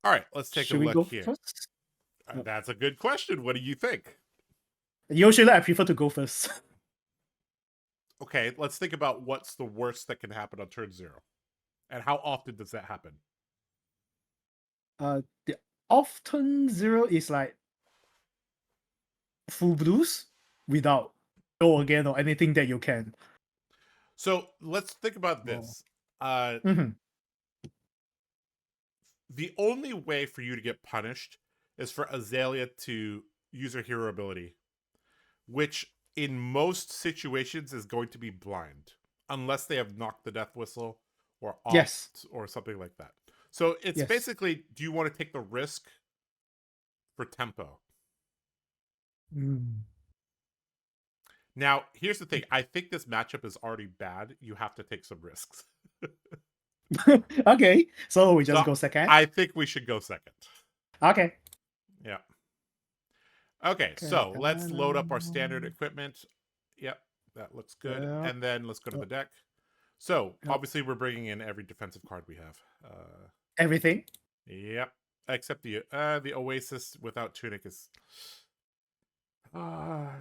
All right, let's take Should a we look go here. first? That's a good question. What do you think? Usually, I prefer to go first. Okay, let's think about what's the worst that can happen on turn 0. And how often does that happen? The off turn 0 is like full blues without go again or anything that you can. So let's think about this. Mhm. The only way for you to get punished is for Azalea to use her hero ability, which in most situations is going to be blind, unless they have knocked the death whistle or off Yes. or something like that. So it's Yes. basically, do you want to take the risk for tempo? Mm. Now, here's the thing. I think this matchup is already bad. You have to take some risks. Okay, so we just So go second. I think we should go second. Okay. Yeah. Okay, so let's load up our standard equipment. Yep, that looks good. Yeah. And then let's go to the deck. So obviously we're bringing in every defensive card we have. Everything. Yep, except the Oasis without Tunic is. I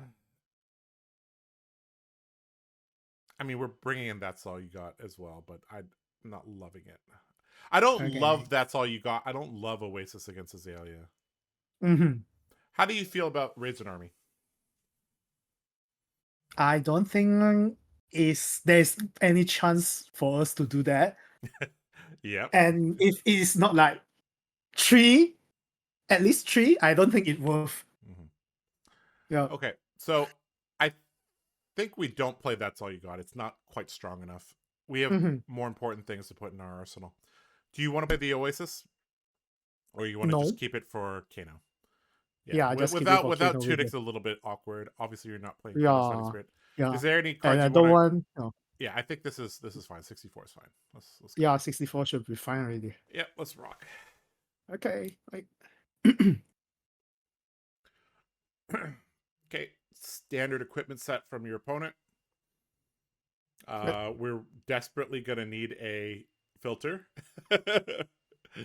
mean, we're bringing in That's All You Got as well, but I'm not loving it. I don't love That's All You Got. I don't love Oasis against Azalea. Mm-hmm. How do you feel about Raisin Army? I don't think there's any chance for us to do that. Yep. And if it is not like at least 3, I don't think it's worth. Mm-hmm. Yeah. Okay, so I think we don't play That's All You Got. It's not quite strong enough. We have more important things to put in our arsenal. Do you want to play the Oasis? Or you want to just keep it for Kano? Yeah, just without keep it for Kano Tunic's a little bit awkward. Obviously, you're not playing Kano Spirit. Yeah. Is there any And cards I you don't want to? want. Yeah, I think this is fine. 64 is fine. Let's go. Yeah, 64 should be fine already. Yeah, let's rock. Okay. Okay, standard equipment set from your opponent. We're desperately gonna need a filter.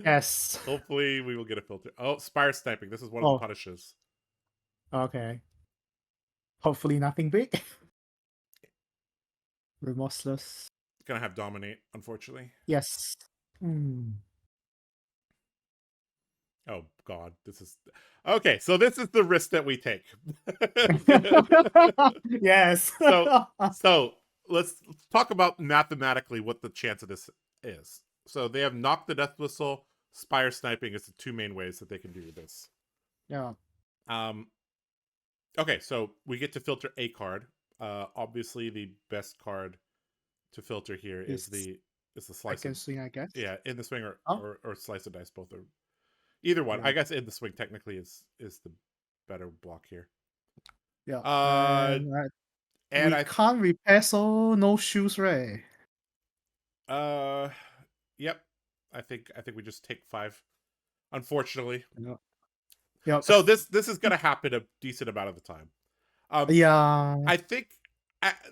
Yes. Hopefully we will get a filter. Oh, Spire Sniping. This is one of the punishes. Okay. Hopefully nothing big. Remorseless. It's gonna have Dominate, unfortunately. Yes. Oh God, this is okay. So this is the risk that we take. Yes. So let's talk about mathematically what the chance of this is. So they have Knock the Death Whistle, Spire Sniping is the two main ways that they can do this. Yeah. Okay, so we get to filter a card. Obviously, the best card to filter here is the slice. Swing, I guess. Yeah, in the swing or slice of dice. Both are either one. Yeah. I guess in the swing technically is the better block here. Yeah. And I can't repair, so no shoes, right? Yep. I think we just take 5. Unfortunately. Yeah. So this is gonna happen a decent amount of the time. Yeah. I think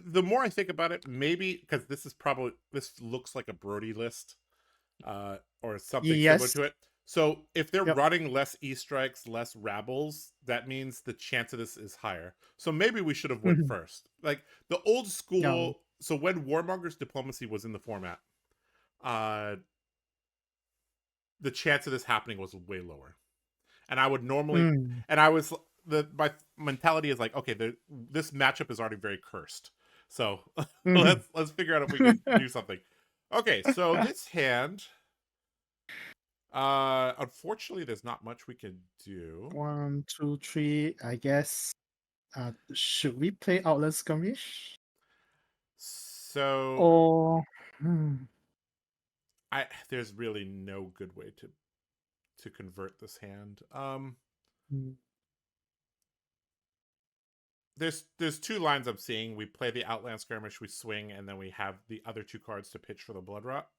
the more I think about it, maybe because this looks like a Brody list, or something similar to it. So if they're running less E-strikes, less rabbles, that means the chance of this is higher. So maybe we should have went first. Like the old school. So when Warmonger's Diplomacy was in the format, the chance of this happening was way lower. And I would normally, and I was my mentality is like, okay, this matchup is already very cursed. So let's figure out if we can do something. Okay, so this hand. Unfortunately, there's not much we can do. 1, 2, 3. I guess. Should we play Outland Skirmish? So, there's really no good way to convert this hand. There's 2 lines I'm seeing. We play the Outland Skirmish, we swing, and then we have the other 2 cards to pitch for the Blood Rot,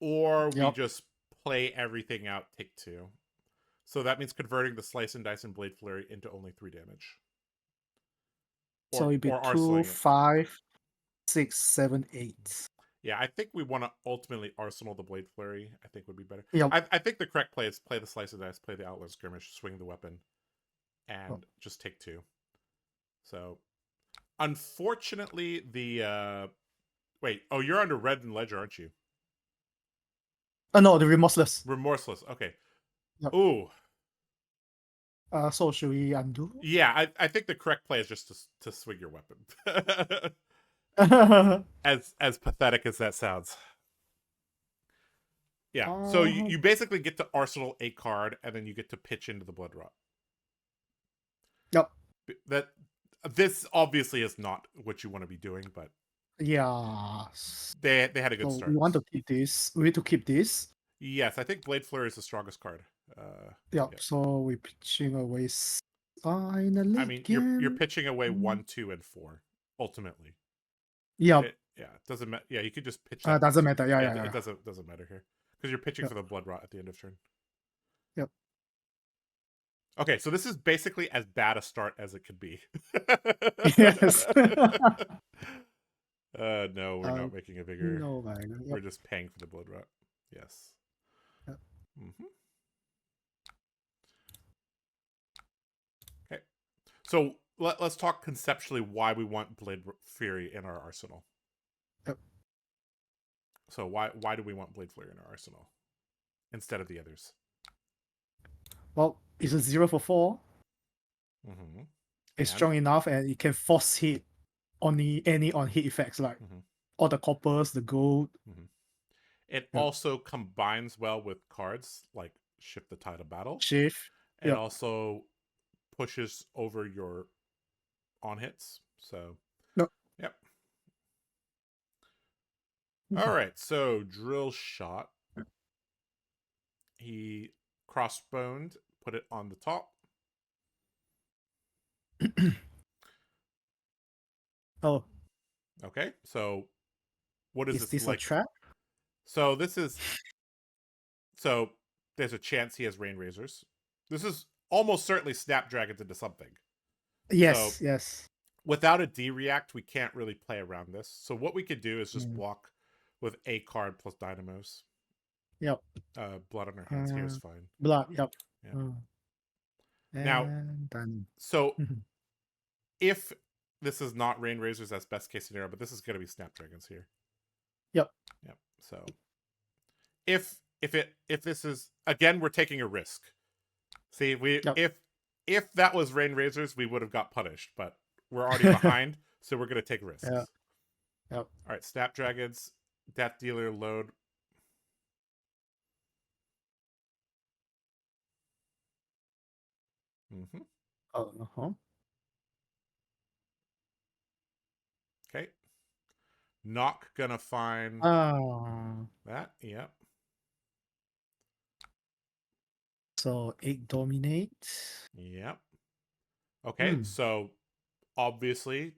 or we just play everything out, take 2. So that means converting the Slice and Dice and Blade Flurry into only 3 damage. So it'd be 2, 5, 6, 7, 8. Yeah, I think we want to ultimately arsenal the Blade Flurry. I think would be better. Yep. I think the correct play is play the Slice of Dice, play the Outlaw Skirmish, swing the weapon, Oh. and just take 2. So, unfortunately, the wait. Oh, you're under Red and Ledger, aren't you? No, the remorseless. Remorseless. Okay. Yep. Ooh. So should we undo? Yeah, I think the correct play is just to swing your weapon. As pathetic as that sounds. Yeah. So you basically get to arsenal a card, and then you get to pitch into the Blood Rot. Yep. That this obviously is not what you want to be doing, but Yeah. they had a good So start. we want to keep this. We need to keep this. Yes, I think Blade Flurry is the strongest card. Yep. Yeah. So we're pitching away finally. I mean, you're pitching away 1, 2, and 4 ultimately. Yep. Yeah, it doesn't matter. Yeah, you could just pitch that. Doesn't matter. Yeah, It doesn't matter here because you're pitching Yep. for the Blood Rot at the end of turn. Yep. Okay, so this is basically as bad a start as it could be. Yes. No, we're not making a bigger. No, yep. We're just paying for the Blood Rot. Yes. Yep. Okay. So let's talk conceptually why we want Blade Fury in our arsenal. Yep. So why do we want Blade Fury in our arsenal instead of the others? Well, it's a 0 for 4. It's strong enough, and it can force hit any on hit effects like all the coppers, the gold. It also combines well with cards like Shift the Tide of Battle. Shift. It also pushes over your on hits. So yep. All right. So Drill Shot. He crossboned, put it on the top. Oh. Okay. So what is this like? A trap? So this is. So there's a chance he has Rain Razors. This is almost certainly Snapdragons into something. Yes, so, yes. Without a D react, we can't really play around this. So what we could do is just block with a card plus Dynamos. Yep. Blood on our hands here is fine. Blood, yep. Now, done. So if this is not Rain Razors, that's best case scenario, but this is going to be Snapdragons here. Yep. Yep. So if this is, again, we're taking a risk. See, if that was Rain Razors, we would have got punished, but we're already behind, so we're going to take risks. Yep. All right, Snapdragons, Death Dealer, load. Okay. Knock gonna find that. Yep. So 8 dominate. Yep. Okay, so obviously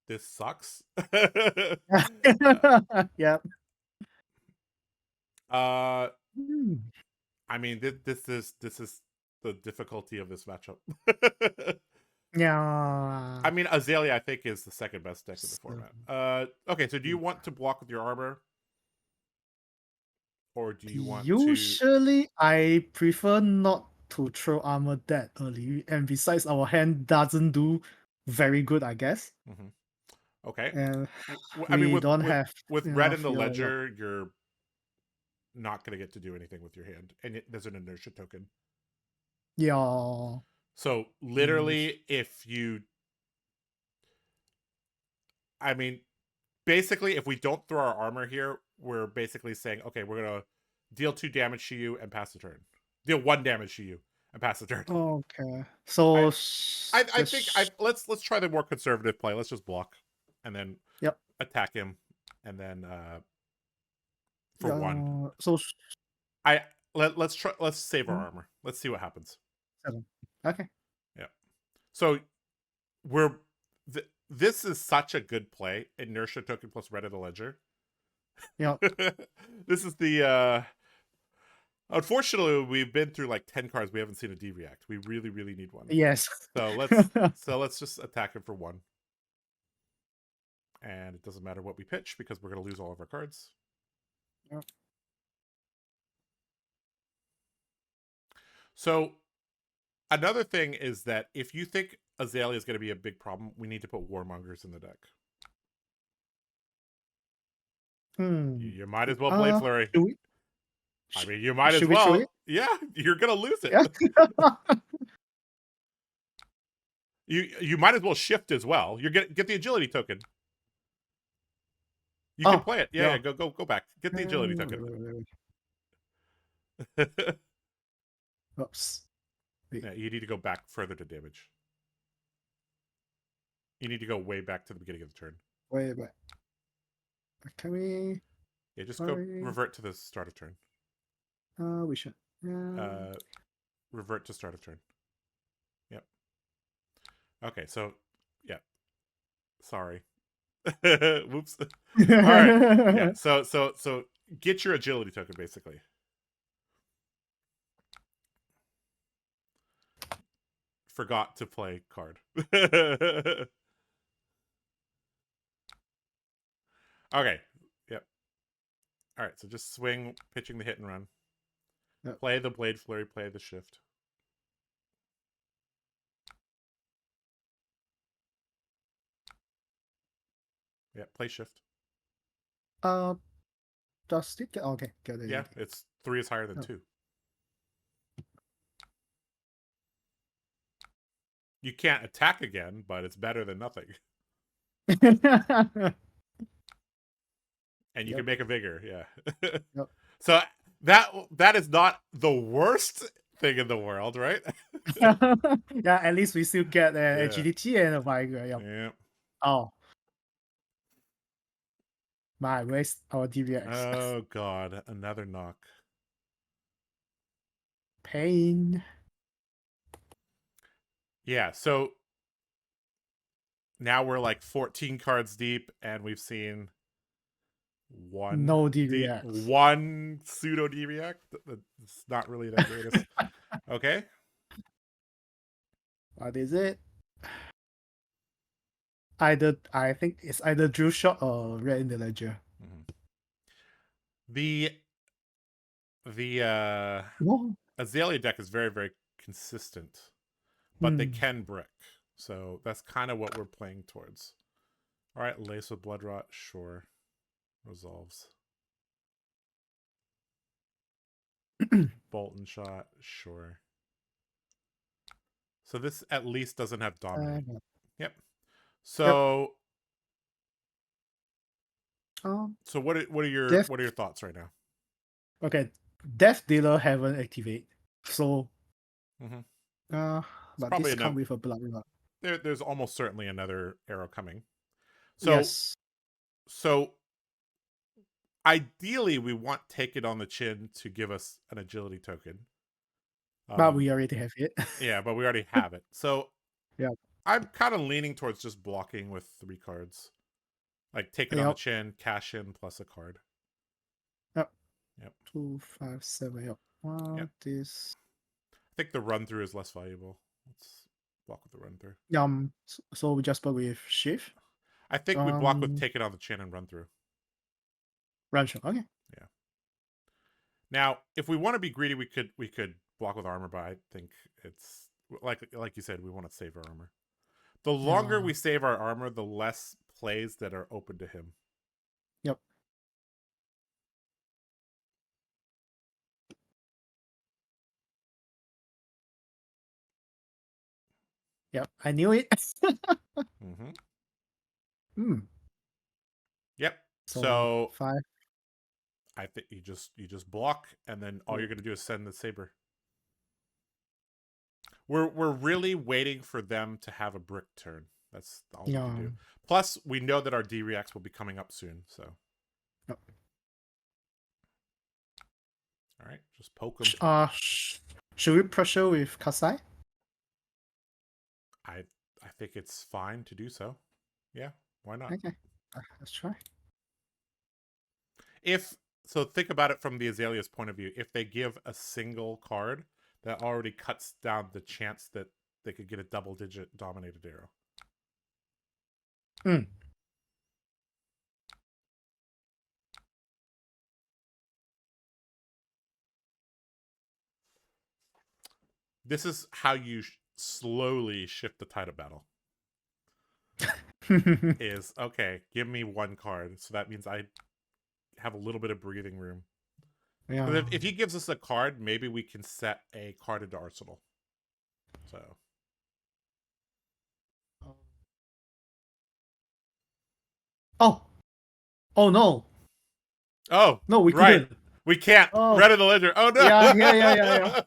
this sucks. Yep. I mean, this is the difficulty of this matchup. Yeah. I mean, Azalea, I think, is the second best deck in the format. Okay, so do you want to block with your armor? Or do you want Usually, I prefer not to throw armor that early. And besides, our hand doesn't do very good, I guess. Okay. And I mean, with red in the ledger, you're not going to get to do anything with your hand. And there's an inertia token. Yeah. So literally, if you, I mean, basically, if we don't throw our armor here, we're basically saying, okay, we're gonna deal 2 damage to you and pass the turn. Deal 1 damage to you and pass the turn. Okay. So I think let's try the more conservative play. Let's just block and then attack him, and then for 1. So let's save our armor. Let's see what happens. 7. Okay. Yeah. So this is such a good play. Inertia token plus red of the ledger. Yeah. This is the unfortunately we've been through like 10 cards. We haven't seen a D react. We really, really need one. Yes. So let's just attack him for 1. And it doesn't matter what we pitch because we're going to lose all of our cards. Yep. So another thing is that if you think Azalea is going to be a big problem, we need to put Warmongers in the deck. You might as well Blade Flurry. I mean, you might as well. Yeah, you're going to lose it. Yeah. You might as well shift as well. You're get the agility token. You can play it. Yeah, go back. Get the agility token. Oops. Yeah, you need to go back further to damage. You need to go way back to the beginning of the turn. Way back. Can we? Yeah, just go revert to the start of turn. We should. Revert to start of turn. Yep. Okay, so yeah. Sorry. Whoops. All right. Yeah. So get your agility token basically. Forgot to play card. Okay. Yep. All right. So just swing, pitching the hit and run. Yep. Play the Blade Flurry. Play the shift. Yeah. Play shift. Does it get okay? Get it. Yeah, it's 3 is higher than 2. You can't attack again, but it's better than nothing. And you can make a vigor, yeah. Yep. So that is not the worst thing in the world, right? Yeah, at least we still get agility and a vigor. Yep. Yeah. Oh. My, where's our DVX? Oh god, another knock. Pain. Yeah, so now we're like 14 cards deep, and we've seen one one pseudo DVX. It's not really that greatest. Okay. What is it? I think it's either Drill Shot or Red in the Ledger. The Azalea deck is very, very consistent, but they can brick. So that's kind of what we're playing towards. All right, Lace with Blood Rot, sure. Resolves. Bolt and Shot, sure. So this at least doesn't have Dominate. Yep. So so what are your thoughts right now? Okay, Death Dealer haven't activated, so but this comes with a Blood Rot. There's almost certainly another arrow coming. So so ideally we want Take It on the Chin to give us an agility token. But we already have it. Yeah, but we already have it. So yeah, I'm kind of leaning towards just blocking with 3 cards. Like Take It on the Chin, cash in plus a card. Yep. 2, 5, 7. Yep. Wow, this. I think the run through is less valuable. Let's block with the run through. So we just block with shift. I think we block with Take It on the Chin and run through. Run through. Okay. Yeah. Now, if we want to be greedy, we could block with armor, but I think it's like you said, we want to save our armor. The longer we save our armor, the less plays that are open to him. Yep. Yep, I knew it. Yep. So 5. I think you just block, and then all you're gonna do is send the saber. We're really waiting for them to have a brick turn. That's all we can do. Plus, we know that our D-Reacts will be coming up soon, so. Yep. All right, just poke them. Should we pressure with Kassai? I think it's fine to do so. Yeah, why not? Okay, let's try. So think about it from the Azalea's point of view. If they give a single card, that already cuts down the chance that they could get a double-digit dominated arrow. This is how you slowly shift the tide of battle. Is okay. Give me one card, so that means I have a little bit of breathing room. Yeah. If he gives us a card, maybe we can set a card into arsenal. So. Oh. Oh no. Oh, No, we right. couldn't. We can't. Oh. Red of the ledger. Oh no. Yeah.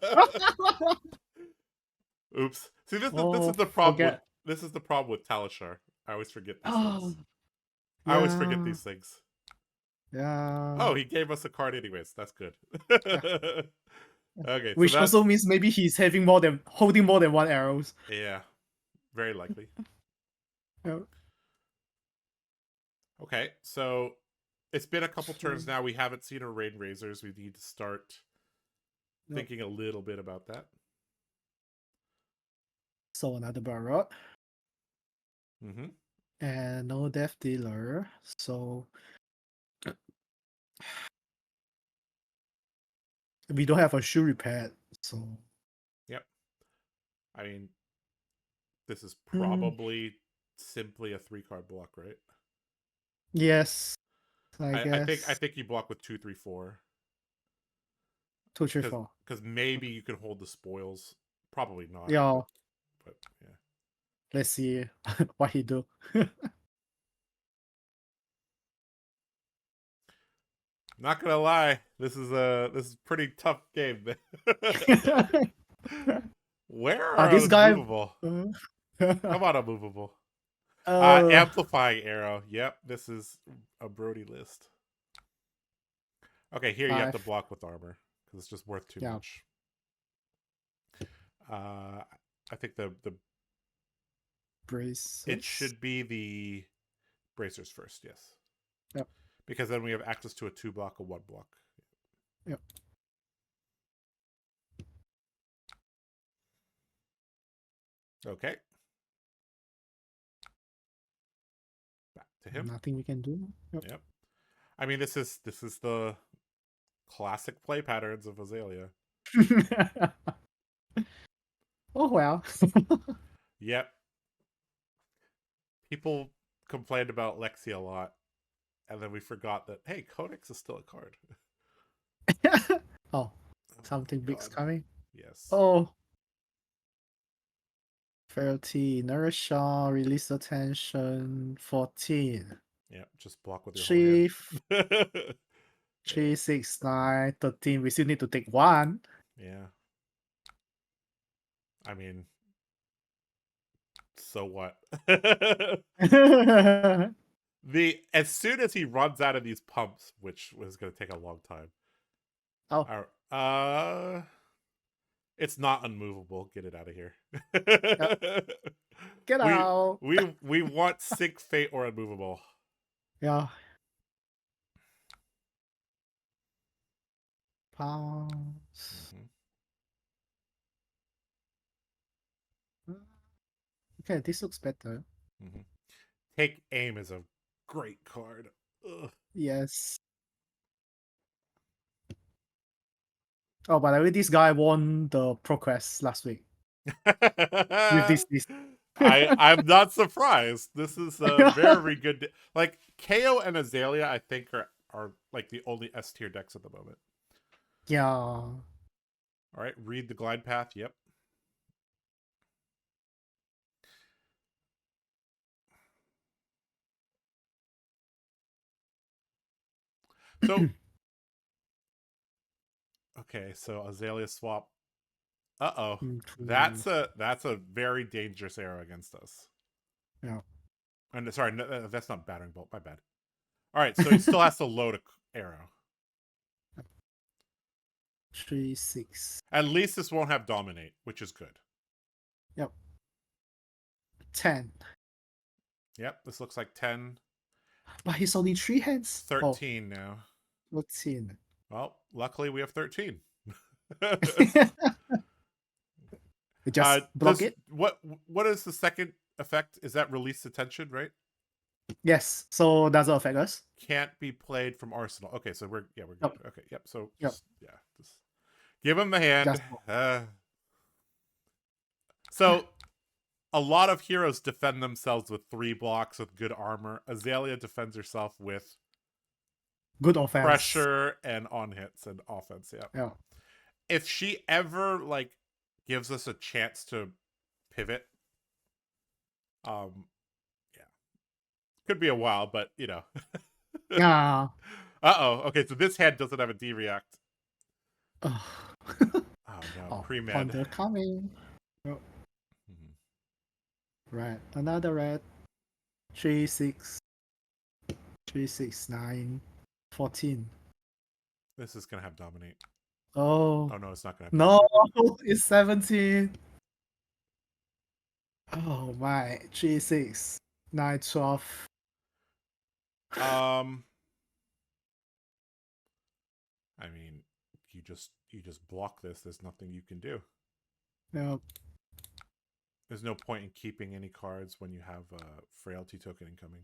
Oops. See, this Oh, is the problem with forget. Talishar. I always forget these Oh, things. I always forget yeah. these things. Yeah. Oh, he gave us a card anyways. That's good. Yeah. Okay, so Which that also means maybe he's holding more than one arrows. yeah, very likely. Yeah. Okay, so it's been a couple So, turns now. We haven't seen a rain razors. We need to start yep. thinking a little bit about that. So another Barrot. Mm-hmm. And no Death Dealer. So we don't have a shoe repair. So Yep. I mean, this is mm, probably simply a 3-card block, right? yes, I I guess think you block with 2, 3, 4. 2, 3, 4. Because maybe you can hold the spoils. Probably not. Yeah. But yeah. Let's see what he do. Not gonna lie, this is a pretty tough game. Where are This guy. unmovable? Come on, unmovable. uh, Amplifying arrow. Yep, this is a Brody list. Okay, here you have to 5. block with armor because it's just worth too Yeah. much. I think the Brace. it should be the bracers first. Yes. Yep. Because then we have access to a 2-block, a 1-block. Yep. Okay. Back to him. Nothing we can do. Yep. I mean, this is the classic play patterns of Azalea. Oh well. Yep. People complained about Lexi a lot, and then we forgot that hey, Codex is still a card. Oh, something big's coming. Yes. Oh. Frailty, inertia, release the tension, 14. Yeah, just block with your 3, whole hand. 3, 6, 9, 13. We still need to take 1. Yeah. I mean, so what? As soon as he runs out of these pumps, which was going to take a long time. Oh. It's not unmovable. Get it out of here. Yep. Get out. We want Sync Fate or unmovable. Yeah. Pause. Mm-hmm. Okay, this looks better. Mm-hmm. Take Aim is a great card. Ugh. Yes. Oh, by the way, this guy won the ProQuest last week. With this list. I'm not surprised. This is a very good. Like KO and Azalea, I think are like the only S tier decks at the moment. Yeah. All right, read the glide path. Yep. So okay, so Azalea swap. Uh-oh. That's a very dangerous arrow against us. Yeah. And sorry, no, that's not battering bolt. My bad. All right, so he still has to load a arrow. 3, 6. At least this won't have dominate, which is good. Yep. 10. Yep, this looks like 10. But he's only 3 hands. 13 now. 13. Well, luckily we have 13. Just block it. What is the second effect? Is that release the tension, right? Yes. So doesn't affect us. Can't be played from arsenal. Okay, so we're good. Yep. Okay, yep. So just give him the hand. So a lot of heroes defend themselves with 3 blocks with good armor. Azalea defends herself with Good offense. pressure and on hits and offense. Yeah. Yeah. If she ever like gives us a chance to pivot, yeah, could be a while, but you know. Yeah. Okay, so this hand doesn't have a D react. Oh, Oh no, oh, pre-med. Thunder coming. Oh, red. Another red. 3, 6. 3, 6, 9. 14. This is gonna have dominate. Oh. Oh no, it's not gonna have No, dominate. it's 17. Oh my. 3, 6. 9, 12. Um, I mean, you just block this. There's nothing you can do. Yeah. There's no point in keeping any cards when you have a frailty token incoming.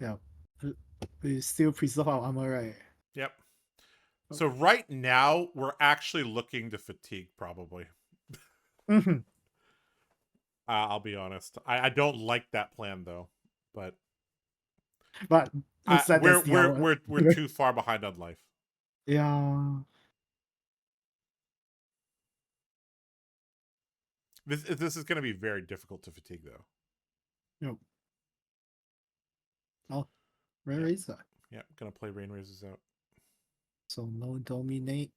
Yeah. We still preserve our armor, right? Yep. So right now we're actually looking to fatigue probably. Mm-hmm. I'll be honest. I don't like that plan though, but But looks like we're that's the we're hour. we're we're too far behind on life. Yeah. This is going to be very difficult to fatigue though. Yep. Oh, Rain Yep. Razor. Yep. Gonna play Rain Razors out. So no dominate.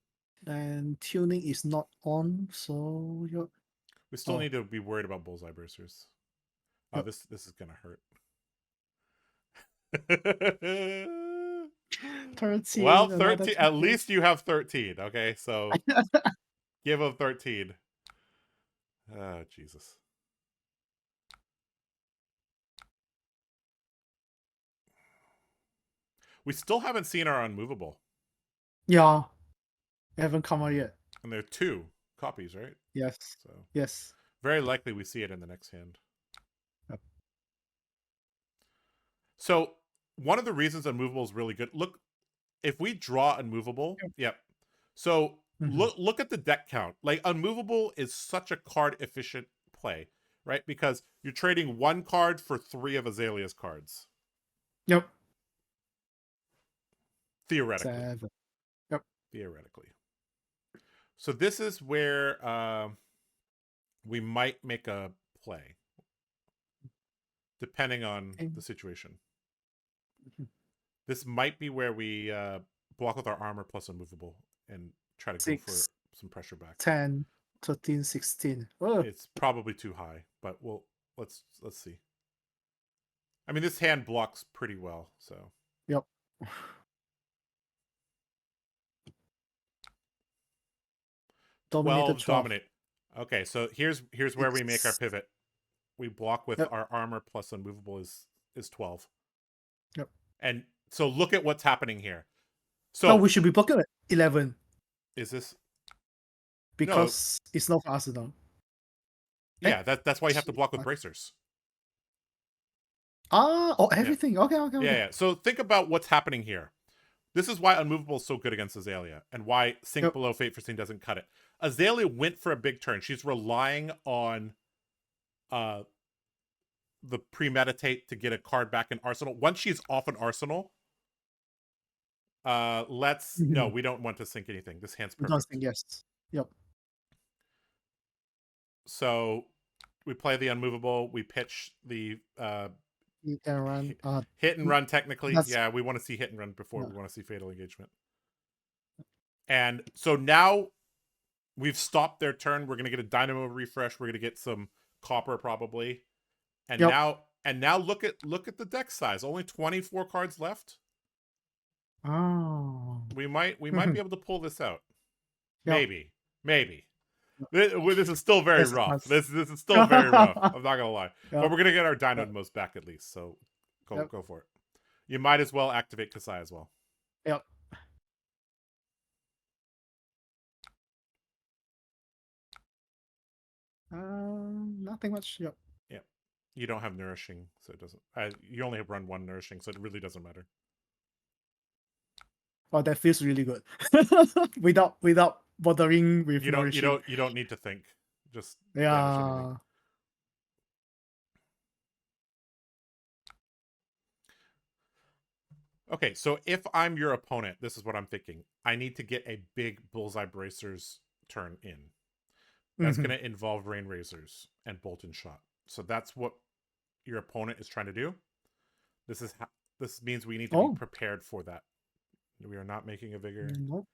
And tuning is not on, so you're... We still need to be worried about bullseye bracers. Oh, Yep. this is gonna hurt. 13. Well, Another 13. At least you have 13. Okay, so give him 13. Oh, Jesus. We still haven't seen our unmovable. Yeah. Haven't come out yet. And there are 2 copies, right? Yes. So Yes. very likely we see it in the next hand. Yep. So one of the reasons unmovable is really good. Look, if we draw unmovable, yep. So look at the deck count. Like unmovable is such a card efficient play, right? Because you're trading 1 card for 3 of Azalea's cards. Yep. Theoretically. 7. Yep. Theoretically. So this is where we might make a play, depending on the situation. This might be where we block with our armor plus unmovable and try to 6, go for some pressure back. 10, 13, 16. Oh. It's probably too high, but let's see. I mean, this hand blocks pretty well, so. Yep. Dominated 12. Dominate. Okay, so here's where we make our pivot. We block with our armor plus unmovable is 12. Yep. And so look at what's happening here. So we should be blocking at 11. Is this? Because it's not for Arsenal. Yeah, that's why you have to block with bracers. Everything. Yeah. Okay. Yeah. So think about what's happening here. This is why unmovable is so good against Azalea, and why Sink Below Fate for Scene doesn't cut it. Azalea went for a big turn. She's relying on the premeditate to get a card back in Arsenal. Once she's off an Arsenal, no, we don't want to sink anything. This hand's perfect. Yes. Yep. So we play the unmovable. We pitch the you can run hit and run. Technically, yeah, we want to see hit and run before we want to see fatal engagement. And so now we've stopped their turn. We're gonna get a dynamo refresh. We're gonna get some copper probably. And now look at the deck size. Only 24 cards left. Oh. We might be able to pull this out. Maybe. This is still very rough. This is still very rough. I'm not gonna lie. But we're gonna get our dynamos back at least. So go for it. You might as well activate Kassai as well. Yep. Nothing much. Yep. You don't have nourishing, so it doesn't. You only have run 1 nourishing, so it really doesn't matter. Oh, that feels really good. without bothering with you don't need to think. just banish anything. Yeah. Okay, so if I'm your opponent, this is what I'm thinking. I need to get a big bullseye bracers turn in. That's Mhm. going to involve rain razors and bolt and shot. So that's what your opponent is trying to do. This means we need to be Oh, prepared for that. We are not making a vigor, nope.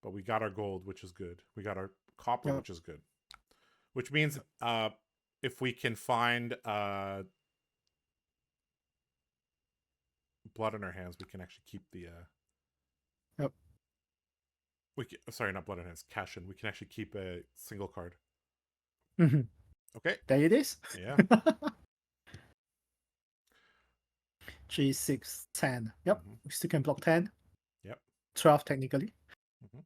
but we got our gold, which is good. We got our copper, Yep. which is good. Which means if we can find blood in our hands, we can actually keep the Yep. sorry, not blood in hands, cash in. We can actually keep a single card. Mhm. Okay. There it is. Yeah. 3, 6, 10. Yep. Mm-hmm. We still can block 10. Yep. 12 technically. Mm-hmm.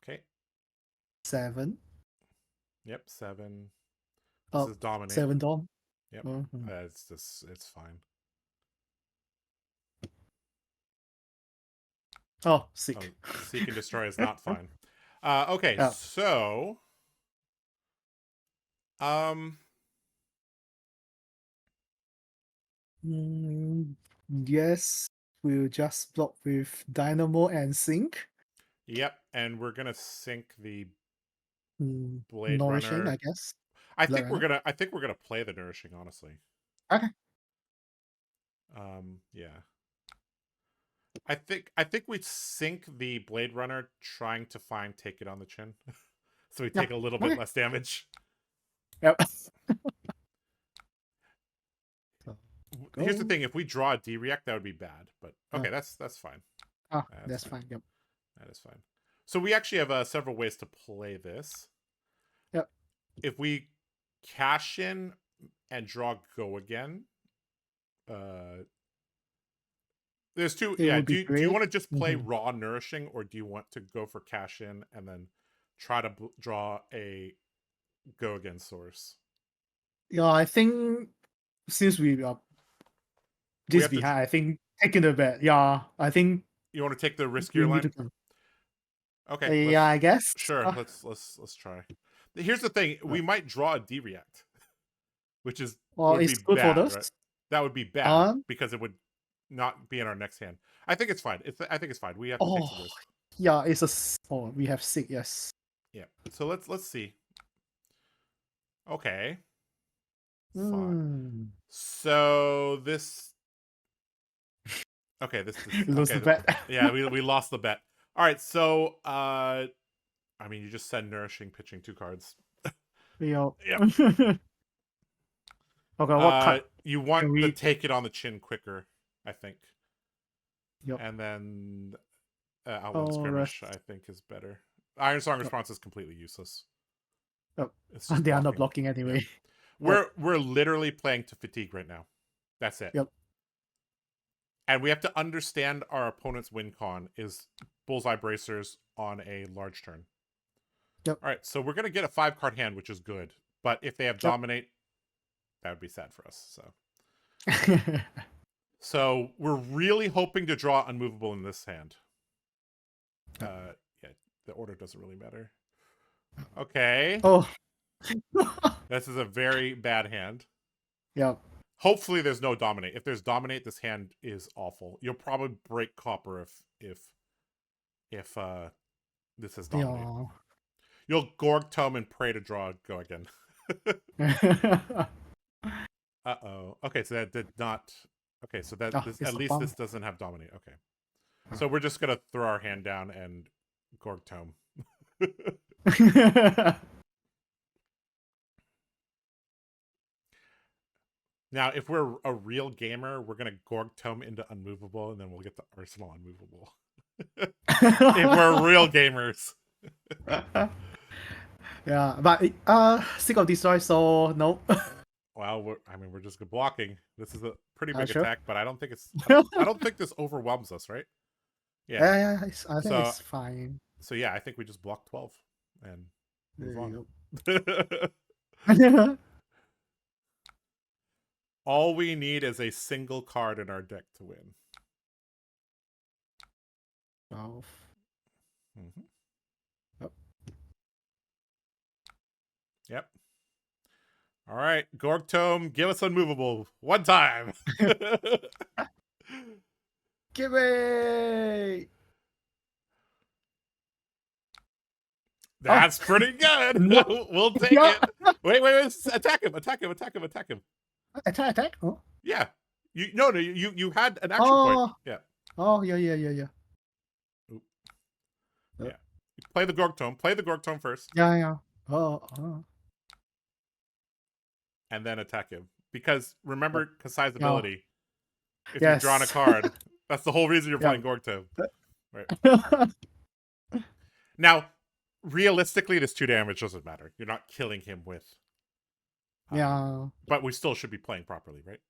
Okay. 7. Yep. 7. This Oh, is dominate. 7 dom. Yep. Mhm. It's fine. Oh, Oh, sick. seek and destroy is not fine. Okay, Yeah. so um Mm, yes, we'll just block with Dynamo and Sync. yep, and we're gonna sink the Blade Nourishing, Runner. I guess. I Blood think we're Runner. gonna I think we're gonna play the nourishing, honestly. Okay. Yeah. I think we sink the Blade Runner trying to find take it on the chin. So we Yeah. take a little bit Okay. less damage. Yep. So, Here's the go. thing, if we draw a D-React, that would be bad. But okay, that's fine. Ah, That's that's fine. fine. Yep. That is fine. So we actually have several ways to play this. Yep. If we cash in and draw go again, uh, there's two. It Yeah. would be Do you great. want to just play Mhm. raw nourishing, or do you want to go for cash in and then try to draw a go again source? Yeah, I think since we are We this have to. behind, I think taking the bet. Yeah, I think You want to take the we riskier need to line? come. Okay, Yeah, let's. I guess. Sure, let's try. Here's the thing: Uh, we might draw a D react, which is well, would be it's good for bad, this. right? That would be bad Um. because it would not be in our next hand. I think it's fine. I think it's fine. We have to take Oh, some risk. yeah. It's a. Oh, we have 6. Yes. Yeah. So let's see. Okay. Fine. Hmm. So this. Okay. This. Lose the Okay. bet. Yeah. We lost the bet. All right. So I mean, you just said nourishing pitching 2 cards. Yeah. Yep. Okay. What card You want can the we? take it on the chin quicker, I think, Yep. and then Outland Oh, Skirmish, rest. I think, is better. Iron Song Yep. Response is completely useless. Yep. It's just They are not blocking. blocking Yeah, anyway. Yep. we're literally playing to fatigue right now. That's it. Yep. And we have to understand our opponent's win con is bullseye bracers on a large turn. Yep. All right, so we're gonna get a 5-card hand, which is good. But if they have Yep. dominate, that would be sad for us. So we're really hoping to draw unmovable in this hand. Yeah, the order doesn't really matter. Okay, Oh. this is a very bad hand. Yep. Hopefully, there's no dominate. If there's dominate, this hand is awful. You'll probably break copper if this is dominate. Yeah. You'll Gorg Tome and pray to draw go again. Uh-oh. Okay, so that did not. Okay, so that Ah, this it's at a least bomb. this doesn't have dominate. Okay, so we're just gonna throw our hand down and Gorg Tome. Now, if we're a real gamer, we're gonna Gorg Tome into unmovable, and then we'll get the Arsenal unmovable. If we're real gamers. Yeah, but sick of destroy, so no. Well, I mean, we're just blocking. This is a pretty big Sure. attack, but I don't think it's. Yeah, I don't think this overwhelms us, right? Yeah. yeah, I think So it's fine. so yeah, I think we just block 12 and move There on. you go. All we need is a single card in our deck to win. 12. Mm-hmm. Yep. All right, Gorg Tome, give us unmovable one time. Give me. That's pretty good. No. We'll take Yeah. it. Wait. Attack him. Attack. Oh. Yeah. You had an action point. Oh. Yeah. Oh, yeah. Oop. Yeah. Play the Gorg Tome. Play the Gorg Tome first. Yeah. Oh. And then attack him. Because remember Kassai's Yeah. ability. If Yes. you've drawn a card, that's the whole reason you're playing Gorg Tome. Right. Now, realistically, this 2 damage doesn't matter. You're not killing him with. Yeah. But we still should be playing properly, right?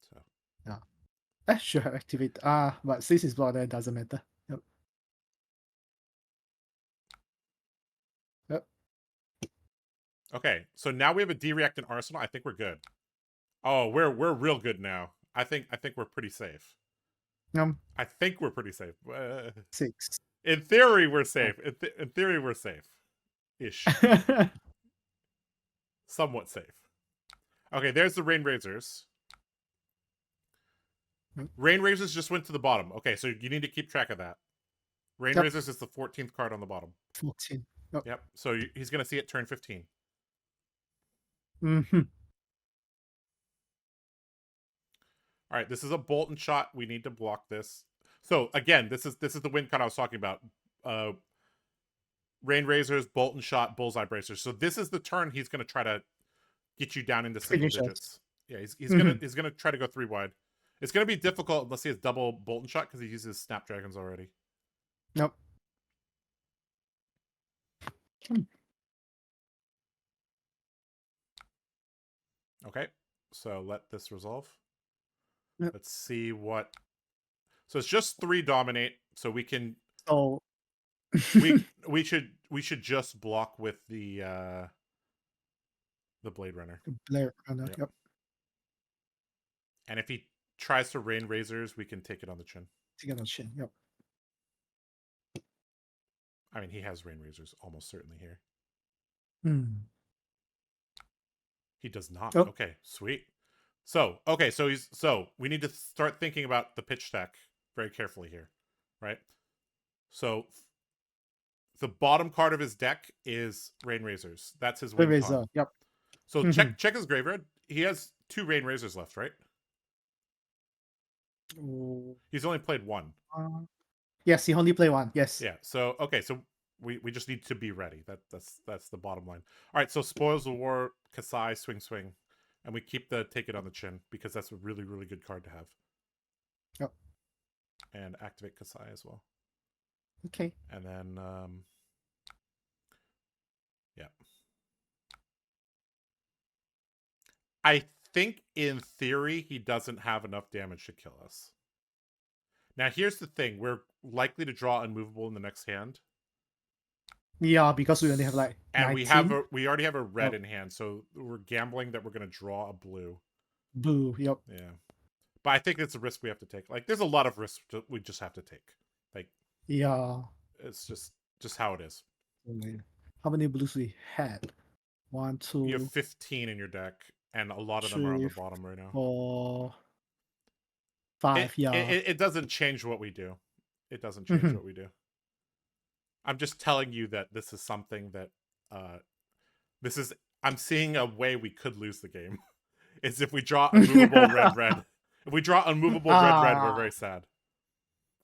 So. Yeah. Sure, activate. But since it's blocked, that doesn't matter. Yep. Okay, so now we have a D-React in Arsenal. I think we're good. Oh, we're real good now. I think we're pretty safe. I think we're pretty safe. 6. In theory, we're safe. In theory, we're safe. Ish. Somewhat safe. Okay, there's the Rain Razors. Rain Razors just went to the bottom. Okay, so you need to keep track of that. Rain Razors is the 14th card on the bottom. 14. Yep. So he's going to see it turn 15. Mm-hmm. All right, this is a bolt and shot. We need to block this. So again, this is the win con I was talking about. Rain Razors, bolt and shot, bullseye bracers. So this is the turn he's going to try to get you down into single digits. Yeah, he's gonna try to go 3 wide. It's gonna be difficult unless he has double bolt and shot because he uses snapdragons already. Nope. Okay, so let this resolve. Yep. Let's see what. So it's just 3 dominate, so we can. Oh. we should just block with the Blade Runner. Blade Runner. Yep. And if he tries to Rain Razors, we can take it on the chin. Take it on the chin. Yep. I mean, he has Rain Razors almost certainly here. He does not. Oh. Okay, sweet. So we need to start thinking about the pitch stack very carefully here, right? So the bottom card of his deck is Rain Razors. That's his win con. Yep. So check his graveyard. He has 2 Rain Razors left, right? He's only played 1. Yes, he only played 1. Yes. Yeah. So okay. So we just need to be ready. That's the bottom line. All right. So Spoils of War, Kassai, swing, and we keep the take it on the chin because that's a really good card to have. Yep. And activate Kassai as well. Okay. And then yeah. I think in theory he doesn't have enough damage to kill us. Now here's the thing: we're likely to draw unmovable in the next hand. Yeah, because we only have like. And 19. we already have a red in hand, so we're gambling that we're going to draw a blue. Blue. Yep. Yeah, but I think it's a risk we have to take. Like, there's a lot of risks we just have to take. Like, yeah, it's just how it is. How many blues we had? 1, 2. You have 15 in your deck, and a lot of them are on the bottom right now. 4, 5. It doesn't change what we do. It doesn't change what we do. I'm just telling you that this is something that I'm seeing a way we could lose the game. Is if we draw unmovable red. If we draw unmovable red, we're very sad.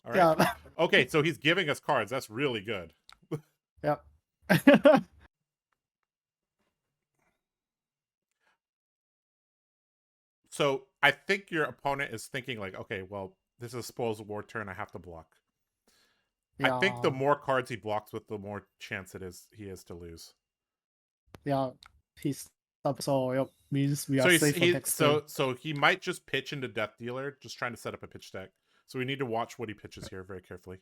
All right. Yeah. Okay, so he's giving us cards. That's really good. Yep. So I think your opponent is thinking like, okay, well, this is a Spoils of War turn. I have to block. Yeah. I think the more cards he blocks with, the more chance he is to lose. Yeah, he's up, so it means we are safe for next turn. So he might just pitch into Death Dealer, just trying to set up a pitch deck. So we need to watch what he pitches here very carefully.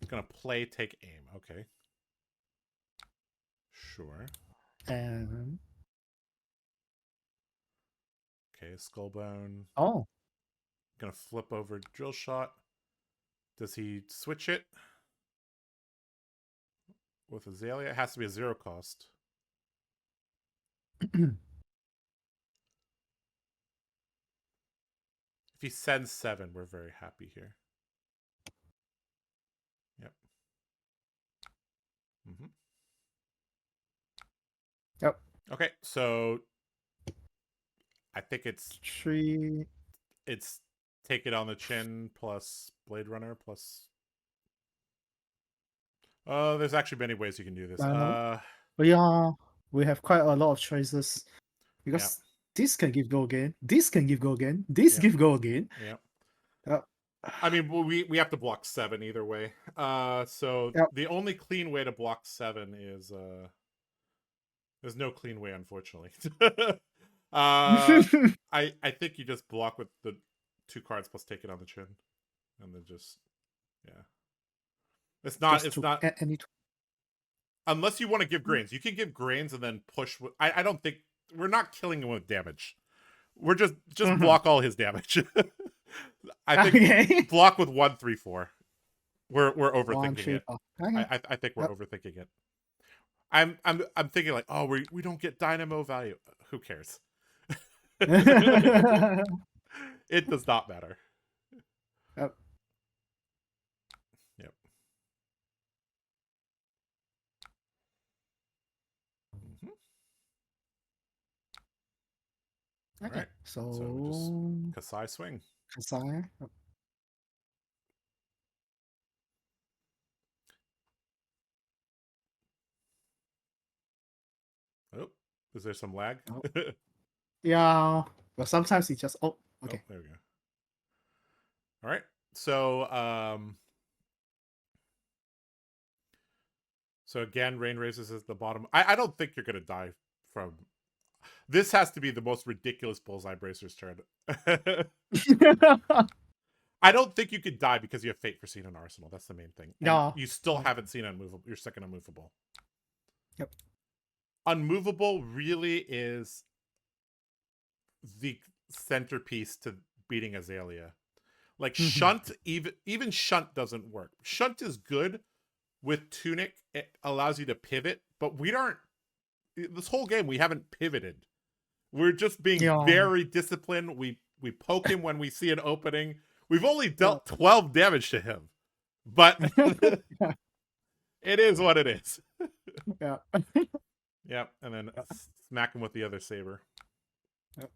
He's gonna play take aim. Okay. Sure. And okay, Skullbone. Oh. Gonna flip over Drill Shot. Does he switch it? with Azalea, it has to be a 0 cost. If he sends 7, we're very happy here. Yep. Mm-hmm. Yep. Okay, so I think it's 3. It's Take It on the Chin plus Blade Runner plus. There's actually many ways you can do this. But yeah, we have quite a lot of choices Yeah, because this can give go again, this can give go again, this yeah, give go again. yeah. Yep. I mean, we have to block 7 either way. So Yep. the only clean way to block 7 is there's no clean way, unfortunately. I think you just block with the 2 cards plus Take It on the Chin, and then just yeah. It's Just not any. unless you want to give grains. You can give grains and then push. I don't think we're not killing him with damage. We're just block all his damage. I think Okay. block with 1, 3, 4. We're 1, overthinking 3, it. 4. Okay. I think we're Yep. overthinking it. I'm thinking like, oh, we don't get dynamo value. Who cares? It does not matter. Yep. Yep. Mm-hmm. Okay. All right. So just Kassai swing. Kassai. Yep. Oh, is there some lag? Oh. Yeah, but sometimes it just okay. Oh, there we go. All right. So again, Rain Raises is the bottom. I don't think you're gonna die from. This has to be the most ridiculous Bullseye Bracers turn. I don't think you could die because you have Fate Foreseen in Arsenal. That's the main thing. And Yeah. you still haven't seen Unmovable. Your second Unmovable. Yep. Unmovable really is the centerpiece to beating Azalea. Like Shunt, even Shunt doesn't work. Shunt is good with Tunic. It allows you to pivot, but we aren't. This whole game we haven't pivoted. We're just being very disciplined. We poke him when we see an opening. We've only dealt 12 damage to him, but it is what it is. Yeah. Yep, and then smack him with the other saber. Yep.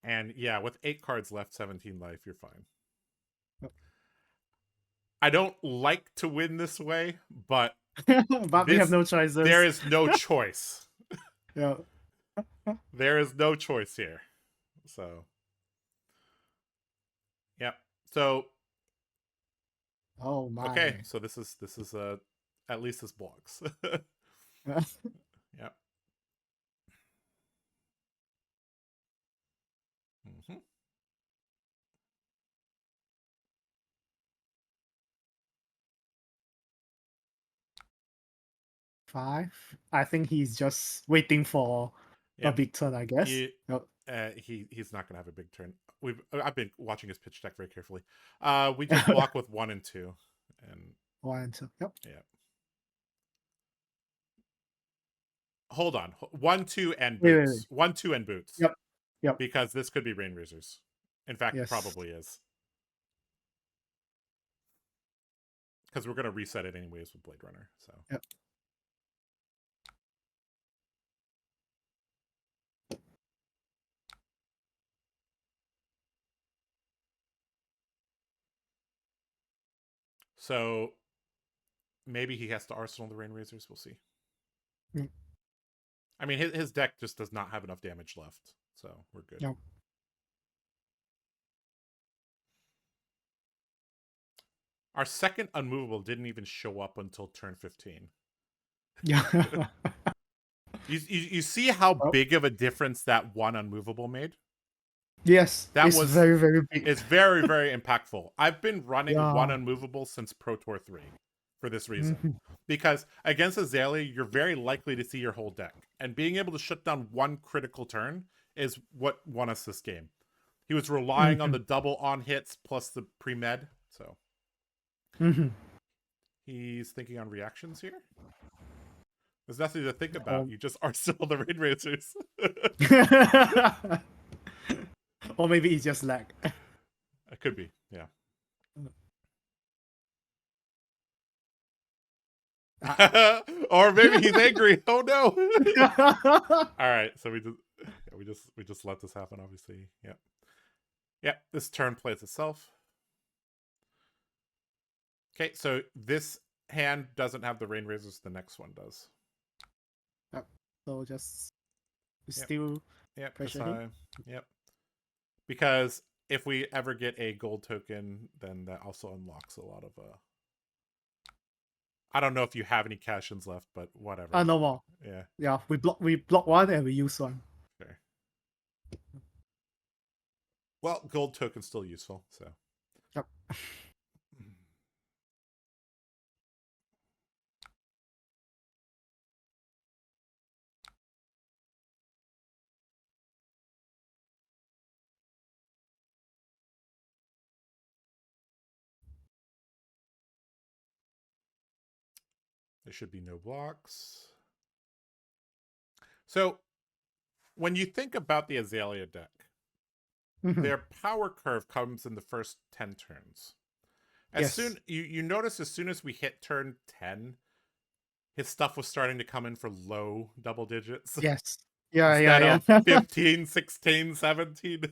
And yeah, with 8 cards left, 17 life, you're fine. Yep. I don't like to win this way, but we have no choices. There is no choice. Yeah. There is no choice here. So, yep. So, oh my. Okay, so this is at least this blocks. Yep. Mm-hmm. Five. I think he's just waiting for a big turn, I guess. He's not gonna have a big turn. I've been watching his pitch deck very carefully. We just block with 1 and 2, and 1 and 2. Yep. Yeah. Hold on. 1, 2, and boots. Wait. 1, 2, and boots. Yep. Yep. Because this could be Rain Razors. In fact, Yes. probably is. Because we're gonna reset it anyways with Blade Runner. So. Yep. So maybe he has to Arsenal the Rain Razors. We'll see. I mean, his deck just does not have enough damage left, so we're good. Yep. Our second Unmovable didn't even show up until turn 15. Yeah. You see how big of a difference that 1 Unmovable made? Yes, that was very, very big. It's very, very impactful. I've been running 1 Unmovable since Pro Tour 3 for this reason. Because against Azalea, you're very likely to see your whole deck. And being able to shut down 1 critical turn is what won us this game. He was relying on the double on hits plus the pre-med. So He's thinking on reactions here. There's nothing to think about. You just are still the Rain Razors. Or maybe it's just lag. It could be, yeah. Or maybe he's angry. Oh no! All right, so we just let this happen. Obviously, yeah, yeah. This turn plays itself. Okay, so this hand doesn't have the Rain Razors. The next one does. Yep. So just still pressure him. Yep. Because if we ever get a gold token, then that also unlocks a lot of I don't know if you have any cash-ins left, but whatever. No more. Yeah. Yeah, we block one and we use one. Sure. Well, gold token's still useful, so. Yep. There should be no blocks. So, when you think about the Azalea deck, their power curve comes in the first 10 turns. Soon you notice as soon as we hit turn 10, his stuff was starting to come in for low double digits. Yes. Yeah. 15, 16, 17.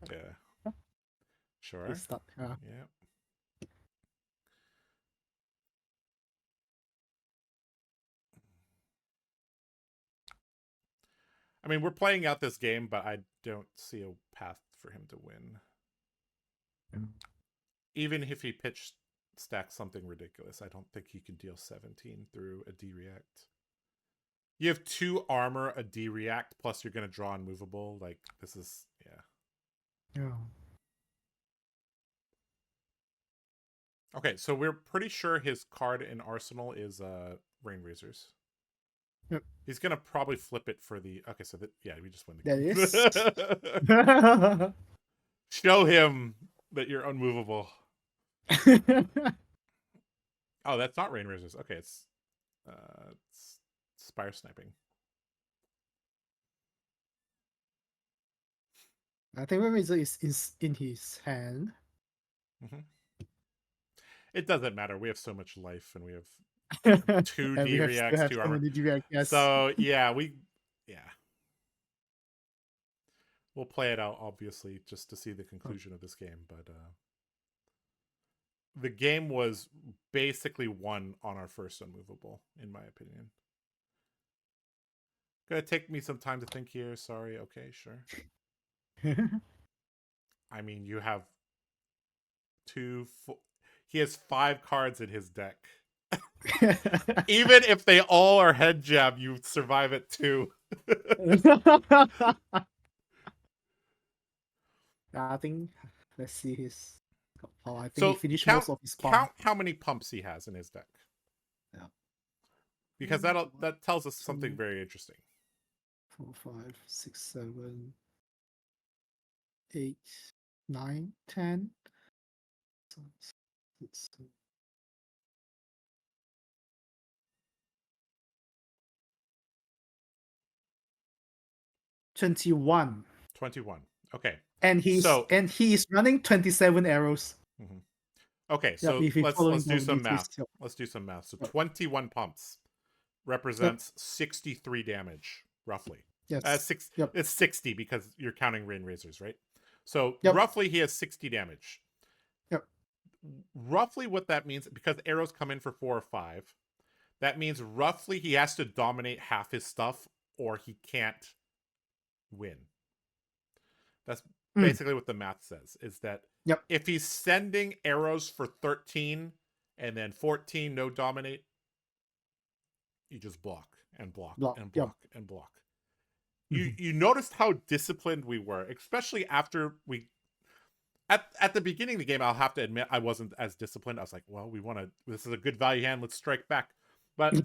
Yeah. Sure. Yeah. I mean, we're playing out this game, but I don't see a path for him to win. Even if he pitch stacks something ridiculous, I don't think he can deal 17 through a D-React. You have 2 armor, a D-React, plus you're going to draw unmovable. Like, this is, Yeah. Okay, so we're pretty sure his card in Arsenal is Rain Razors. Yep. He's gonna probably flip it for the. Okay, so we just win the game. That is. Show him that you're unmovable. Oh, that's not Rain Razors. Okay, it's Spire Sniping. I think Rain Razor is in his hand. It doesn't matter. We have so much life, and we have 2 D reacts, 2 armor. Yes. So yeah, we'll play it out obviously just to see the conclusion of this game, but the game was basically won on our first unmovable, in my opinion. Gonna take me some time to think here. Sorry. Okay, sure. I mean, you have he has 5 cards in his deck. Even if they all are head jab, you survive it too. I think let's see his. Oh, I think so he finished most of his part. Count how many pumps he has in his deck. Yeah. Because that tells us something very interesting. 4, 5, 6, 7, 8, 9, 10. 21. 21. Okay. And he's running 27 arrows. Mm-hmm. Okay, so let's do some math. Let's do some math. So 21 pumps represents 63 damage, roughly. Yes. It's 60 because you're counting Rain Razors, right? So roughly he has 60 damage. Yep. Roughly what that means, because arrows come in for 4 or 5, that means roughly he has to dominate half his stuff or he can't win. That's basically what the math says, is that if he's sending arrows for 13 and then 14 no dominate, you just block and block and block and block. You noticed how disciplined we were, especially after we at the beginning of the game. I'll have to admit I wasn't as disciplined. I was like, well, this is a good value hand, let's strike back. But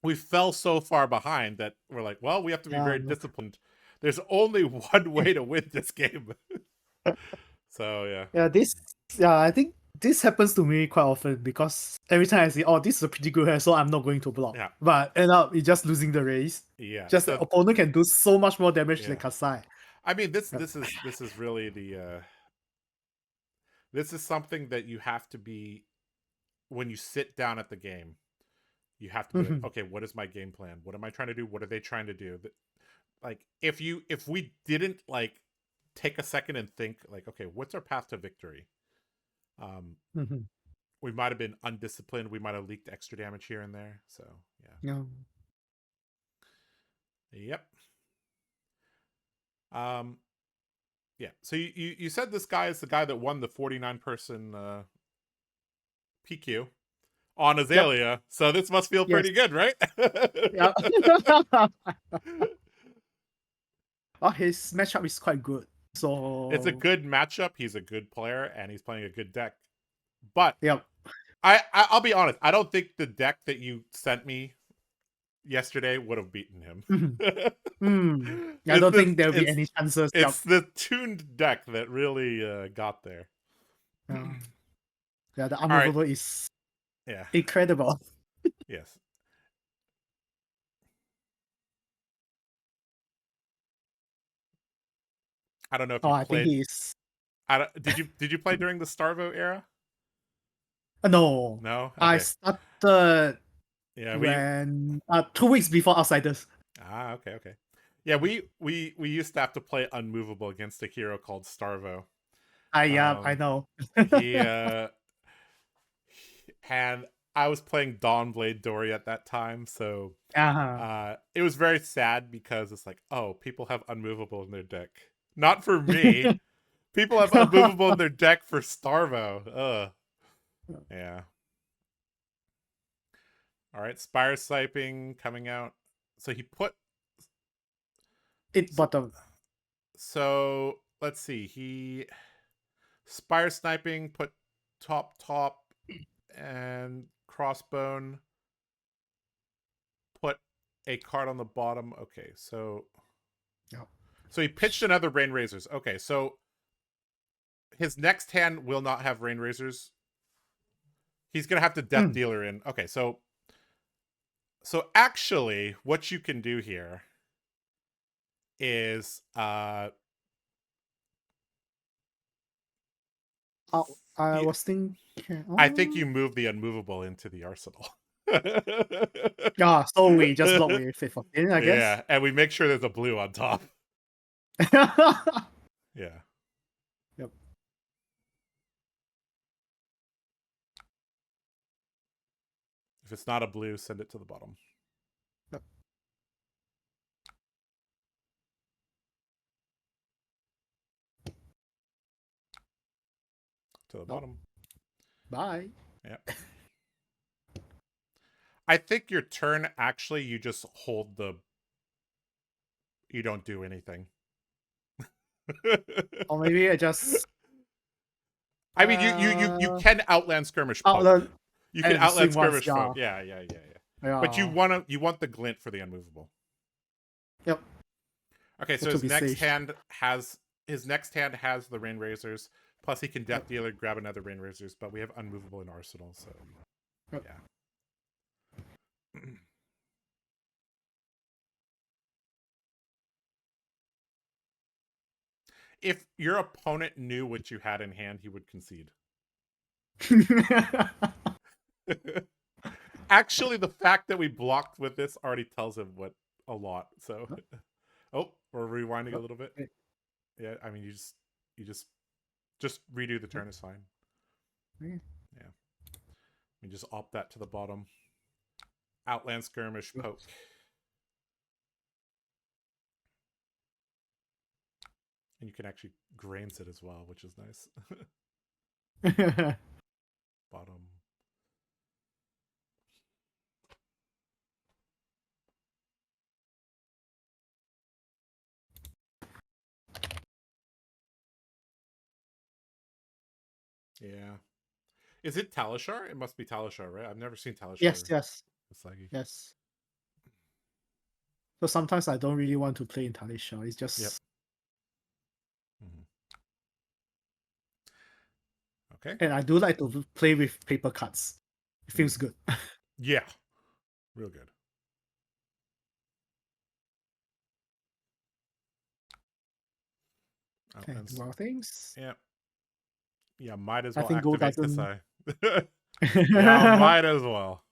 we fell so far behind that we're like, well, we have to be very disciplined. There's only one way to win this game. So I think this happens to me quite often because every time I say, "Oh, this is a pretty good hand, so I'm not going to block," Yeah. but end up it just losing the race. Yeah. Just the So opponent can do so much more damage than yeah. Kassai. I mean, this Yep. is really the this is something that you have to be when you sit down at the game. You have to be like, Mhm. okay, what is my game plan? What am I trying to do? What are they trying to do? Like, if we didn't like take a second and think like, okay, what's our path to victory? Um, Mhm. we might have been undisciplined. We might have leaked extra damage here and there. So yeah, Yeah. yep. Um, yeah. So you said this guy is the guy that won the 49 person PQ on Yep. Azalea. So this must feel Yes. pretty good, right? Yeah. Oh, his matchup is quite good. It's a So good matchup. He's a good player, and he's playing a good deck. But yep. I'll be honest. I don't think the deck that you sent me yesterday would have beaten him. Mhm. I don't think there'll be any chances. Yep. It's the tuned deck that really got there. Yeah. Yeah, the All right. unmovable is Yeah. incredible. Yes. I don't know if Oh, you I think played. he's Did you play during the Starvo era? no. No. I Okay. started Yeah. We. when 2 weeks before Outsiders. Okay. Okay. Yeah. We used to have to play unmovable against a hero called Starvo. I Um. know. He and I was playing Dawnblade Dory at that time, so Uh-huh. it was very sad because it's like, oh, people have unmovable in their deck. Not for me. People have unmovable in their deck for Starvo. Ugh. Yeah. All right, Spire Sniping coming out. So he put It so, bottom. so let's see. He Spire Sniping put top and Crossbone put a card on the bottom. Okay, so Yep. he pitched another Rain Razors. Okay, so his next hand will not have Rain Razors. He's gonna have to Death Mm. Dealer in. Okay, so actually, what you can do here is I you, was thinking. I think Oh. you move the unmovable into the arsenal. Yeah, so we just block with 15, I guess. Yeah, and we make sure there's a blue on top. Yeah. Yep. If it's not a blue, send it to the bottom. Yep. To the Nope. bottom. Bye. Yeah. I think your turn actually you just hold the you don't do anything. Or maybe I just I mean you can outland skirmish poke. outlet You can and outland swing once. skirmish Yeah. poke. Yeah. But Yeah. you want the glint for the unmovable. Yep. Okay, so To be safe. his next hand has the Rain Razors. Plus he can Death Yep. Dealer, grab another Rain Razors, but we have unmovable in Arsenal, so Yep. yeah. If your opponent knew what you had in hand, he would concede. Actually, the fact that we blocked with this already tells him what a lot. So, oh, we're rewinding a little bit. Yeah, I mean, you just redo the turn is fine. Yeah, we just opt that to the bottom. Outland skirmish poke. And you can actually grains it as well, which is nice. Bottom. Yeah. Is it Talishar? It must be Talishar, right? I've never seen Talishar. Yes. Kasagi. Yes. So sometimes I don't really want to play in Talisha. It's just Yep. Mm-hmm. Okay. And I do like to play with paper cards. It feels good. Yeah. Real good. Oh, Okay, do more things. yeah. Yeah, might as I well think gold activate doesn't. Kassai. Yeah, might as well.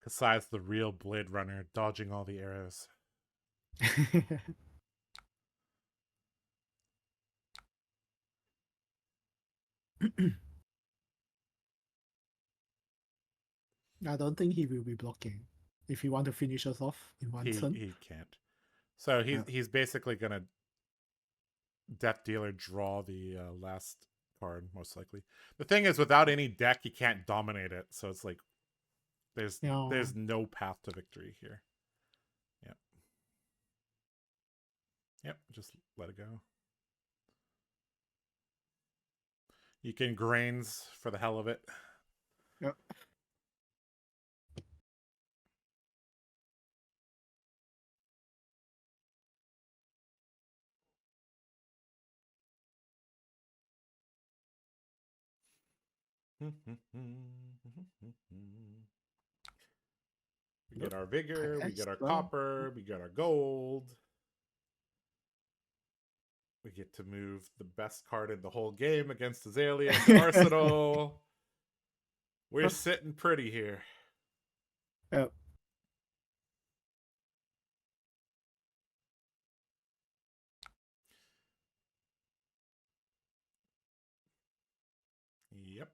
Kassai's the real Blade Runner, dodging all the arrows. I don't think he will be blocking if he want to finish us off in one turn. He can't. So Yeah. he's basically gonna Death Dealer draw the last card, most likely. The thing is, without any deck, he can't dominate it. So it's like there's no path to victory here. Yep. Yep. Just let it go. You can grains for the hell of it. Yep. We get our vigor, we get our copper, we get our gold. We get to move the best card in the whole game against Azalea into Arsenal. We're sitting pretty here. Yep. Yep.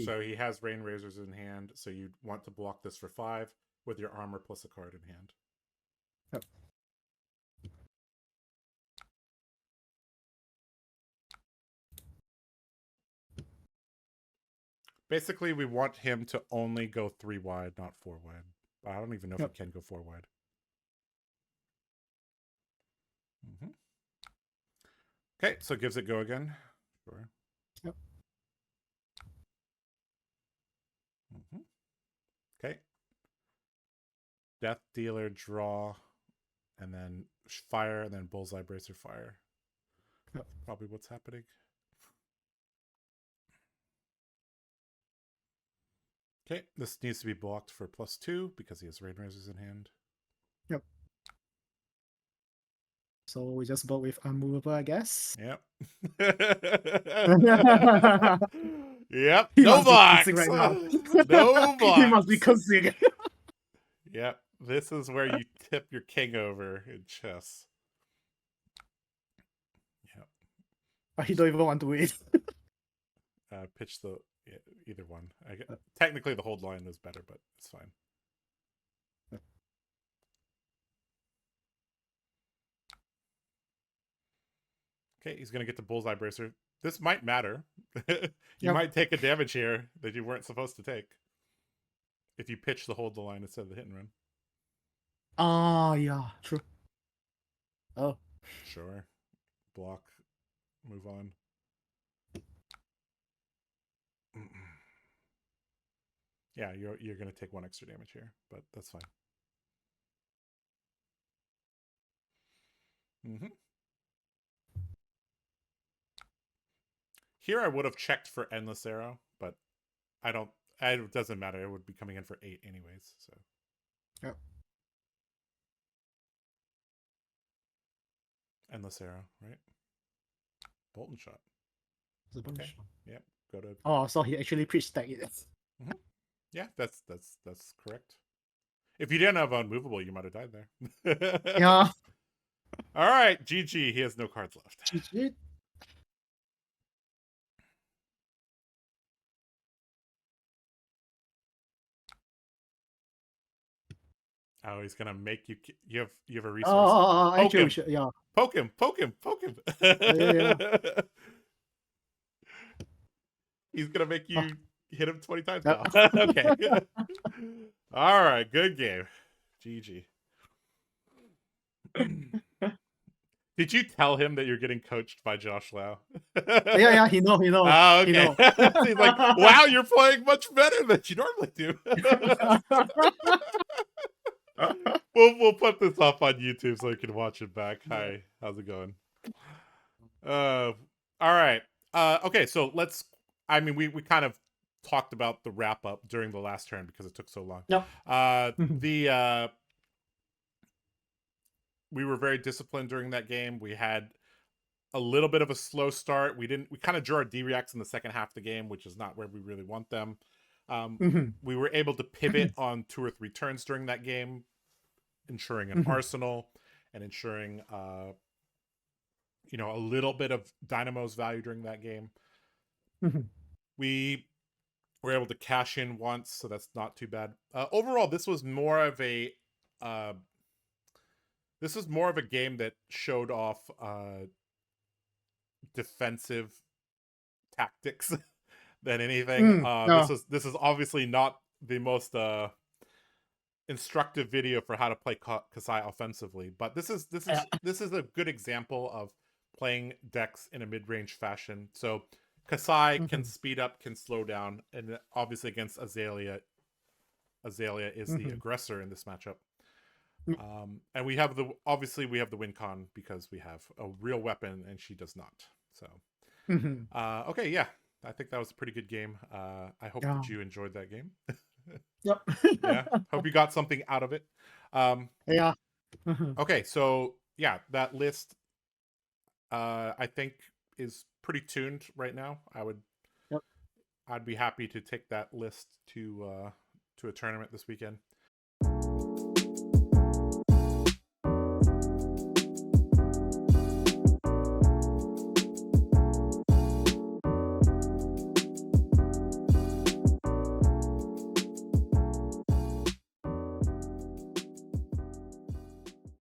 So he has Rain Razors in hand, so you want to block this for 5 with your armor plus a card in hand. Yep. Basically, we want him to only go 3 wide, not 4 wide. I don't even know if he can go 4 wide. Okay, so gives it go again. Sure. Yep. Okay. Death Dealer, draw, and then fire, and then Bullseye Bracer, fire. Yep. Probably what's happening. Okay, this needs to be blocked for +2 because he has Rain Razors in hand. Yep. So we just vote with unmovable, I guess. Yep. Yep. He No must box. be right now. No box. He must be cursing. Yep. This is where you tip your king over in chess. Yep. He don't even want to wait. Pitch the either one. Technically, the hold line is better, but it's fine. Okay, he's gonna get the Bullseye Bracer. This might matter. You might take a damage here that you weren't supposed to take if you pitch the hold the line instead of the hit and run. Yeah, true. Oh, sure. Block. Move on. Yeah, you're gonna take 1 extra damage here, but that's fine. Here I would have checked for Endless Arrow, but I don't. It doesn't matter. It would be coming in for 8 anyways. So. Yep. Endless Arrow, right? Bolton Shot. Okay. Yep. Go to. Oh, so he actually pre-stacked it. Yeah, that's correct. If you didn't have Unmovable, you might have died there. Yeah. All right, GG. He has no cards left. GG. Oh, he's gonna make you. You have a resource. Oh, Poke actually, we him. should, yeah. Poke him. Poke him. Poke him. Yeah. He's gonna make Oh, you hit him 20 times yep. now. Okay. All right. Good game. GG. Did you tell him that you're getting coached by Josh Lau? Yeah, he know, Oh, he okay. know. He's like, wow, you're playing much better than you normally do. We'll put this up on YouTube so you can watch it back. Yeah. Hi, how's it going? All right. Okay, so let's. I mean, we kind of talked about the wrap up during the last turn because it took so long. Yep. We were very disciplined during that game. We had a little bit of a slow start. We kind of drew our D-reacts in the second half of the game, which is not where we really want them. We were able to pivot on 2 or 3 turns during that game, ensuring an arsenal and ensuring a little bit of Dynamo's value during that game. We were able to cash in once, so that's not too bad. Overall, this was more of a game that showed off defensive tactics than anything. No. This is obviously not the most instructive video for how to play Kassai offensively, but this is a good example of playing decks in a mid-range fashion. So Kassai can speed up, can slow down, and obviously against Azalea is the aggressor in this matchup. And we have the win con because we have a real weapon and she does not. So okay, yeah, I think that was a pretty good game. I hope that you enjoyed that game. Yep. Yeah, hope you got something out of it. Yeah. Okay, so yeah, that list I think is pretty tuned right now. I'd be happy to take that list to a tournament this weekend.